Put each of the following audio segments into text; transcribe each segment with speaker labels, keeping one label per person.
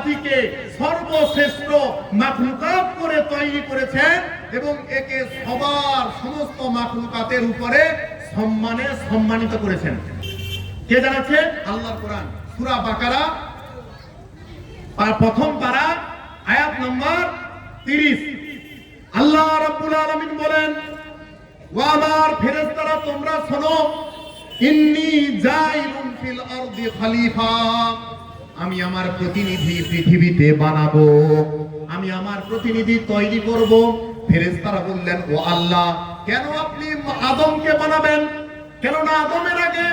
Speaker 1: জাতিকে সর্বশ্রেষ্ঠ মাখলুকাত করে তৈরি করেছেন এবং একে সবার সমস্ত মাখলুকাতের উপরে সম্মানিত করেছেন। কে জানাচ্ছে? আল্লাহর কোরআন, সূরা বাকারা প্রথম পারা আয়াত নম্বর 30। আল্লাহ রাব্বুল আলামিন বলেন, ও আমার ফেরেশতারা তোমরা শোনো, ইন্নী জাইলুন ফিল আরদি খলিফা, আমি আমার প্রতিনিধি পৃথিবীতে বানাবো, আমি আমার প্রতিনিধি তৈরি করব। ফেরেশতারা বললেন, ও আল্লাহ, কেন আপনি আদমকে বানাবেন? কেননা আদমের আগে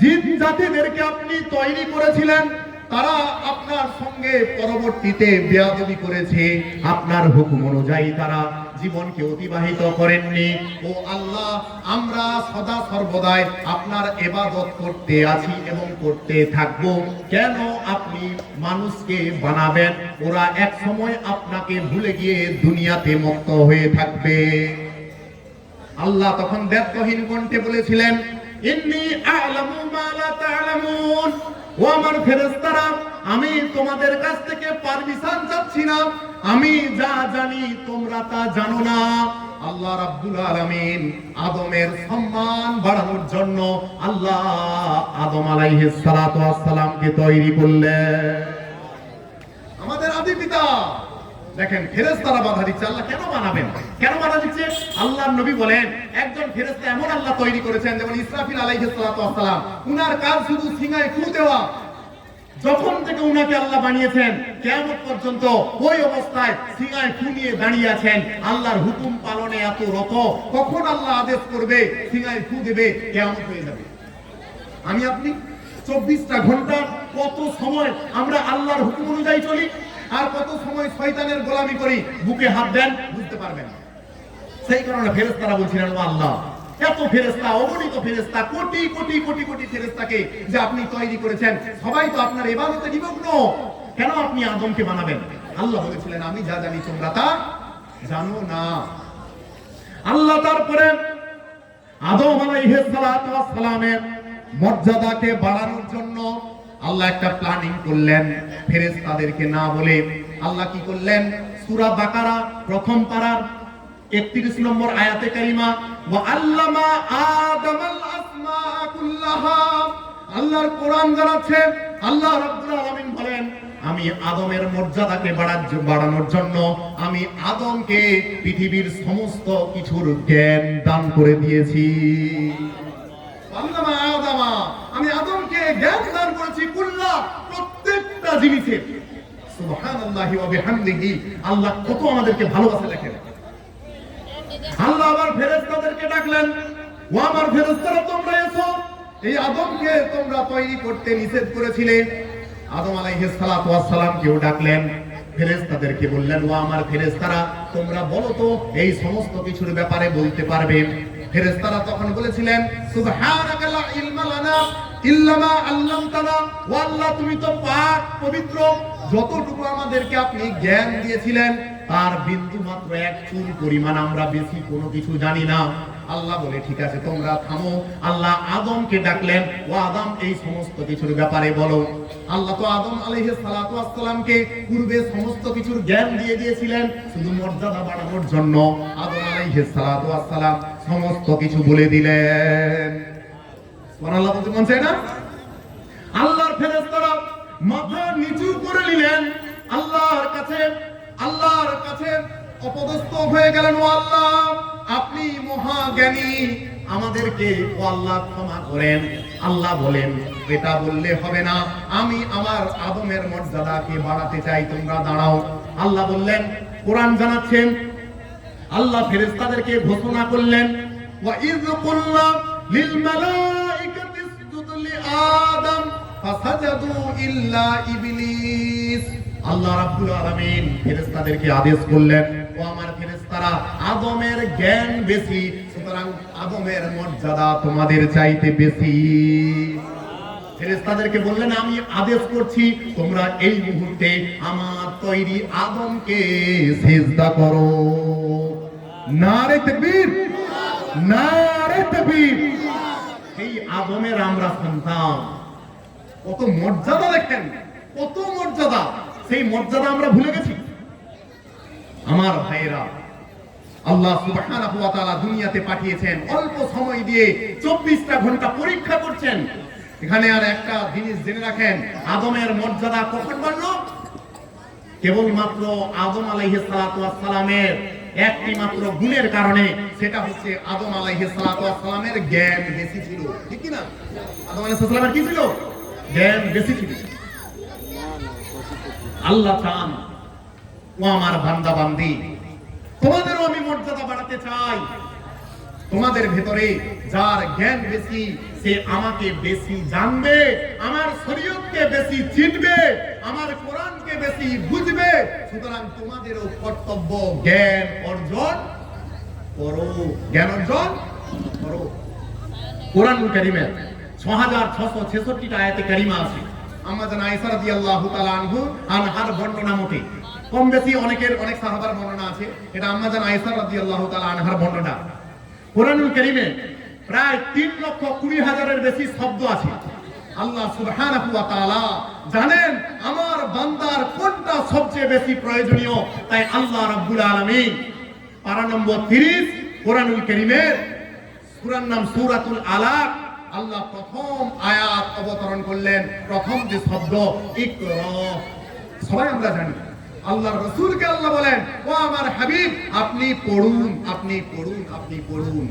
Speaker 1: জিন জাতিদেরকে আপনি তৈরি করেছিলেন, তারা আপনার সঙ্গে পরবর্তীতে বেয়াদবি করেছে, আপনার হুকুম অনুযায়ী তারা জীবনকে অতিবাহিত করেননি। ও আল্লাহ, আমরা সদা সর্বদাই আপনার ইবাদত করতে আছি এবং করতে থাকব। কেন আপনি মানুষকে বানাবেন? ওরা এক সময় আপনাকে ভুলে গিয়ে দুনিয়াতে মত্ত হয়ে থাকবে। আল্লাহ তখন ব্যর্থহীন কণ্ঠে বলেছিলেন, ইন্নী আ'লামু মা লা তা'লামুন, ও আমার ফেরেশতারা, আমি তোমাদের কাছ থেকে পারমিশন চাচ্ছি না, আমি যা জানি তোমরা তা জানো না। আল্লাহ রাব্বুল আলামিন আদমের সম্মান বাড়ানোর জন্য আল্লাহ আদম আলাইহিস সালাতু ওয়াস সালামকে তৈরি করলেন। আমাদের আদি পিতা। দেখেন ফেরেশতারা বাধা দিচ্ছে, আল্লাহ কেন বানাবেন? কেন বাধা দিচ্ছে? আল্লাহর নবী বলেন, একজন ফেরেশতা এমন আল্লাহ তৈরি করেছেন, যেমন ইসরাফিল আলাইহিস সালাতু ওয়াস সালাম, উনার কাজ শুধু সিংহায় ফু দেওয়া। যখন থেকে উনাকে আল্লাহ বানিয়েছেন কিয়ামত পর্যন্ত ওই অবস্থায় সিংহায় ফু নিয়ে দাঁড়িয়ে আছেন, আল্লাহর হুকুম পালনে এত রত। কখন আল্লাহ আদেশ করবে, সিংহায় ফু দেবে, কিয়ামত হয়ে যাবে। আমি আপনি 24টা ঘন্টা কত সময় আমরা আল্লাহর হুকুম অনুযায়ী চলি, আর কত সময় শয়তানের গোলামি করি। বুকে হাত দেন, বুঝতে পারবেন। সেই কারণে ফেরেশতারা বলছিলেন, ও আল্লাহ, এত ফেরেশতা, অগণিত ফেরেশতা, কোটি কোটি কোটি কোটি ফেরেশতাকে যে আপনি তৈরি করেছেন, সবাই তো আপনার ইবাদতে নিমগ্ন, কেন আপনি আদমকে বানাবেন? আল্লাহ বলেছিলেন, আমি যা জানি তোমরা তা জানো না। আল্লাহ তারপরে আদম আলাইহিস সালাতু ওয়াস সালামের মর্যাদাকে বাড়ানোর জন্য আল্লাহ একটা প্ল্যানিং করলেন, ফেরেশতাদেরকে না বলে। আল্লাহ কি করলেন? সূরা বাকারা প্রথম পারার 31 নম্বর আয়াতে কারিমা, ওয়া আল্লামা আদামাল আসমা কুল্লাহা, আল্লাহর কোরআন জানাচ্ছে, আল্লাহ রাব্বুল আলামিন বলেন, আমি আদমের মর্যাদাকে বাড়ানোর জন্য আমি আদমকে পৃথিবীর সমস্ত কিছুর জ্ঞান দান করে দিয়েছি। আল্লামা আদামা, আমি আদমকে জ্ঞান দান করেছি কুল্লা, প্রত্যেকটা জিনিসের। সুবহানাল্লাহি ওয়া বিহামদিহি, আল্লাহ কত আমাদেরকে ভালোবাসে দেখেন। আল্লাহ আবার ফেরেশতাদেরকে ডাকলেন, ও আমার ফেরেশতারা তোমরা এসো, এই আদমকে তোমরা তৈরি করতে নিষেধ করেছিলে। আদম আলাইহিস সালাতু ওয়াস সালামকেও ডাকলেন, ফেরেশতাদেরকে বললেন, ও আমার ফেরেশতারা তোমরা বলো তো এই সমস্ত কিছুর ব্যাপারে বলতে পারবে? ফেরেশতারা তখন বলেছিলেন, সুবহানাকা লা ইলমা লানা ইল্লা মা আল্লামতানা, ও আল্লাহ তুমি তো পাক পবিত্র, যতটুকু আমাদেরকে আপনি জ্ঞান দিয়েছিলেন তার বিন্দু মাত্র এক চুল পরিমাণ আমরা বেশি কোনো কিছু জানি না। আল্লাহ বলে, ঠিক আছে তোমরা থামো। আল্লাহ আদমকে ডাকলেন, ও আদম এই সমস্ত কিছুর ব্যাপারে বলো। আল্লাহ তো আদম আলাইহিস সালাতু ওয়াস সালামকে পূর্বে সমস্ত কিছুর জ্ঞান দিয়ে দিয়েছিলেন, শুধু মর্যাদা বাড়ানোর জন্য আদম আলাইহিস সালাতু ওয়াস সালাম সমস্ত কিছু বলে দিলেন। সুবহানাল্লাহ বলতে মন চায় না? আল্লাহর ফেরেশতারা মাথা নিচু করে নিলেন, আল্লাহর কাছে অপদস্থ হয়ে গেলেন, ও আল্লাহ আপনি মহাজ্ঞানী, আমাদেরকে ও আল্লাহ ক্ষমা করেন। আল্লাহ বলেন, এটা বললে হবে না, আমি আমার আদমের মর্যাদাকে বাড়াতে চাই, তোমরা দাঁড়াও। আল্লাহ বললেন, কোরআন জানাচ্ছেন, আল্লাহ ফেরেশতাদেরকে ঘোষণা করলেন, ওয়া ইয কুল্লা লিল মালাইকাতি ইসজুদু লি আদম ফাসাজাদু ইল্লা ইবলিস। আল্লাহ রাব্বুল আলামিন ফেরেশতাদেরকে আদেশ করলেন, ও আমার ফেরেশতারা আদমের জ্ঞান বেশি, সুতরাং আদমের মর্যাদা তোমাদের চাইতে বেশি। ফেরেশতাদেরকে বললেন, আমি আদেশ করছি তোমরা এই মুহূর্তে আমার তৈরি আদমকে সিজদা করো। নারে তাকবীর, নারে তাকবীর। এই আদমের আমরা সন্তান, কত মর্যাদা দেখেন, কত মর্যাদা। সেই মর্যাদা আমরা ভুলে গেছি। আমার ভাইয়েরা, আল্লাহ সুবহানাহু ওয়া তাআলা দুনিয়াতে পাঠিয়েছেন, অল্প সময় দিয়ে 24টা ঘন্টা পরীক্ষা করছেন। এখানে আর একটা জিনিস জেনে রাখেন, আদমের মর্যাদা কখন বাড়লো? কেবলমাত্র আদম আলাইহিস সালাতু ওয়াস সালামের একটি মাত্র গুণের কারণে, সেটা হচ্ছে আদম আলাইহিস সালাতু ওয়াস সালামের জ্ঞান বেশি ছিল। ঠিক কি না? আদম আলাইহিস সালামের কি ছিল? জ্ঞান বেশি ছিল। আল্লাহ চান, ও আমার বান্দা বান্দি, তোমাদেরও আমি মর্যাদা বাড়াতে চাই। তোমাদের ভেতরে যার জ্ঞান বেশি, সে আমাকে বেশি জানবে, আমার শরীয়তকে বেশি চিনবে, আমার কোরআনকে বেশি বুঝবে। সুতরাং তোমাদেরও কর্তব্য জ্ঞান অর্জন করো, জ্ঞান অর্জন করো। কোরআনুল কারীমের 6666টা আয়াতে কারিমা আছে। আম্মা জান আয়েশা রাদিয়াল্লাহু তাআলা আনহার বর্ণনা মতে, কম বেশি অনেক সাহাবার বর্ণনা আছে, এটা আম্মা জান আয়েশা রাদিয়াল্লাহু তাআলা আনহার বর্ণনা। কোরআনুল কারীমে প্রায় 3,20,000-এর বেশি শব্দ আছে। আল্লাহ সুবহানাহু ওয়া তাআলা জানেন আমার বান্দার কোনটা সবচেয়ে বেশি প্রয়োজনীয়, তাই আল্লাহ রাব্বুল আলামিন পারা নম্বর 30 কোরআনুল কারীমের সূরার নাম সূরাতুল আলাক, আল্লাহ প্রথম আয়াত অবতরণ করলেন, প্রথম যে শব্দ ইকরা। সবাই আমরা জানি আল্লাহর রাসূলকে আল্লাহ বলেন, ও আমার হাবিব, আপনি পড়ুন, আপনি পড়ুন, আপনি পড়ুন।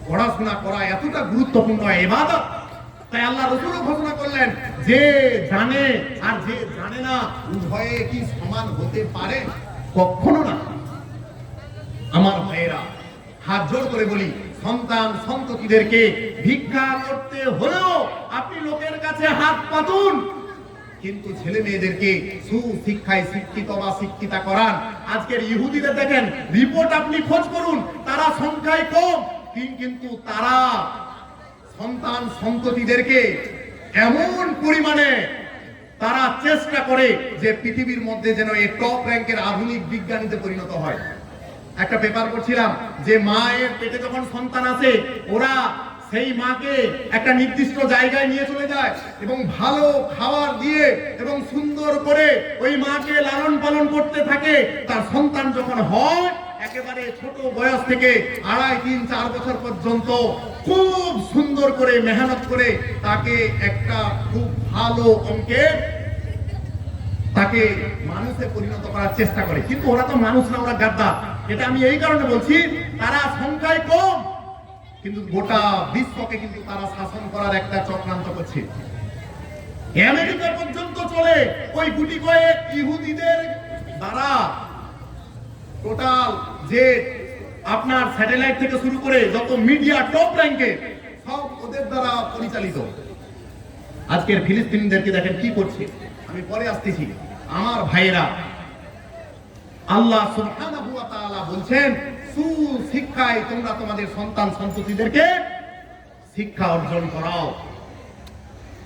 Speaker 1: পড়াশোনা করা এতটা গুরুত্বপূর্ণ ইবাদত, তাই আল্লাহ রাসূলও ঘোষণা করলেন, যে জানে আর যে জানে না উভয়ে কি সমান হতে পারে? কখনো না। আমার ভাইয়েরা, হাত জোড় করে বলি, সন্তান সন্ততিদেরকে ভিক্ষা করতে হলেও আপনি লোকের কাছে হাত পাতুন, কিন্তু ছেলে মেয়েদেরকে সুশিক্ষায় শিক্ষিত বা শিক্ষিতা করান। আজকের ইহুদিদের দেখেন, রিপোর্ট আপনি খোঁজ করুন, তারা সংখ্যায় কম, কিন্তু তারা সন্তান সন্ততিদেরকে এমন পরিমাণে তারা চেষ্টা করে যে পৃথিবীর মধ্যে যেন এই টপ র্যাঙ্কের আধুনিক বিজ্ঞানীতে পরিণত হয়। একটা পেপার পড়ছিলাম যে মায়ের পেটে যখন সন্তান আসে, ওরা সেই মাকে একটা নির্দিষ্ট জায়গায় নিয়ে চলে যায় এবং ভালো খাবার দিয়ে এবং সুন্দর করে ওই মাকে লালন পালন করতে থাকে। তার সন্তান যখন হয়, একেবারে ছোট বয়স থেকে 2.5, 3, 4 বছর পর্যন্ত খুব সুন্দর করে মেহনত করে তাকে একটা খুব ভালো অঙ্কের তাকে মানুষে পরিণত করার চেষ্টা করে। কিন্তু ওরা তো মানুষ না, ওরা গাদ্দার। এটা আমি এই কারণে বলছি, তারা সংখ্যায় কম, কিন্তু গোটা বিশ্বকে কিন্তু তারা শাসন করার একটা চক্রান্ত করছে। আমেরিকা পর্যন্ত চলে ওই গুটি কয়েক ইহুদিদের দ্বারা। টোটাল যে আপনার স্যাটেলাইট থেকে শুরু করে যত মিডিয়া টপ র্যাঙ্কে, সব ওদের দ্বারা পরিচালিত। আজকের ফিলিস্তিনিদেরকে দেখেন কি করছে, আমি পরে আসতেছি। আমার ভাইয়েরা, আল্লাহ সুবহানাহু ওয়া তাআলা বলছেন, সুশিক্ষায় তোমরা তোমাদের সন্তান সন্ততিদেরকে শিক্ষা অর্জন করাও।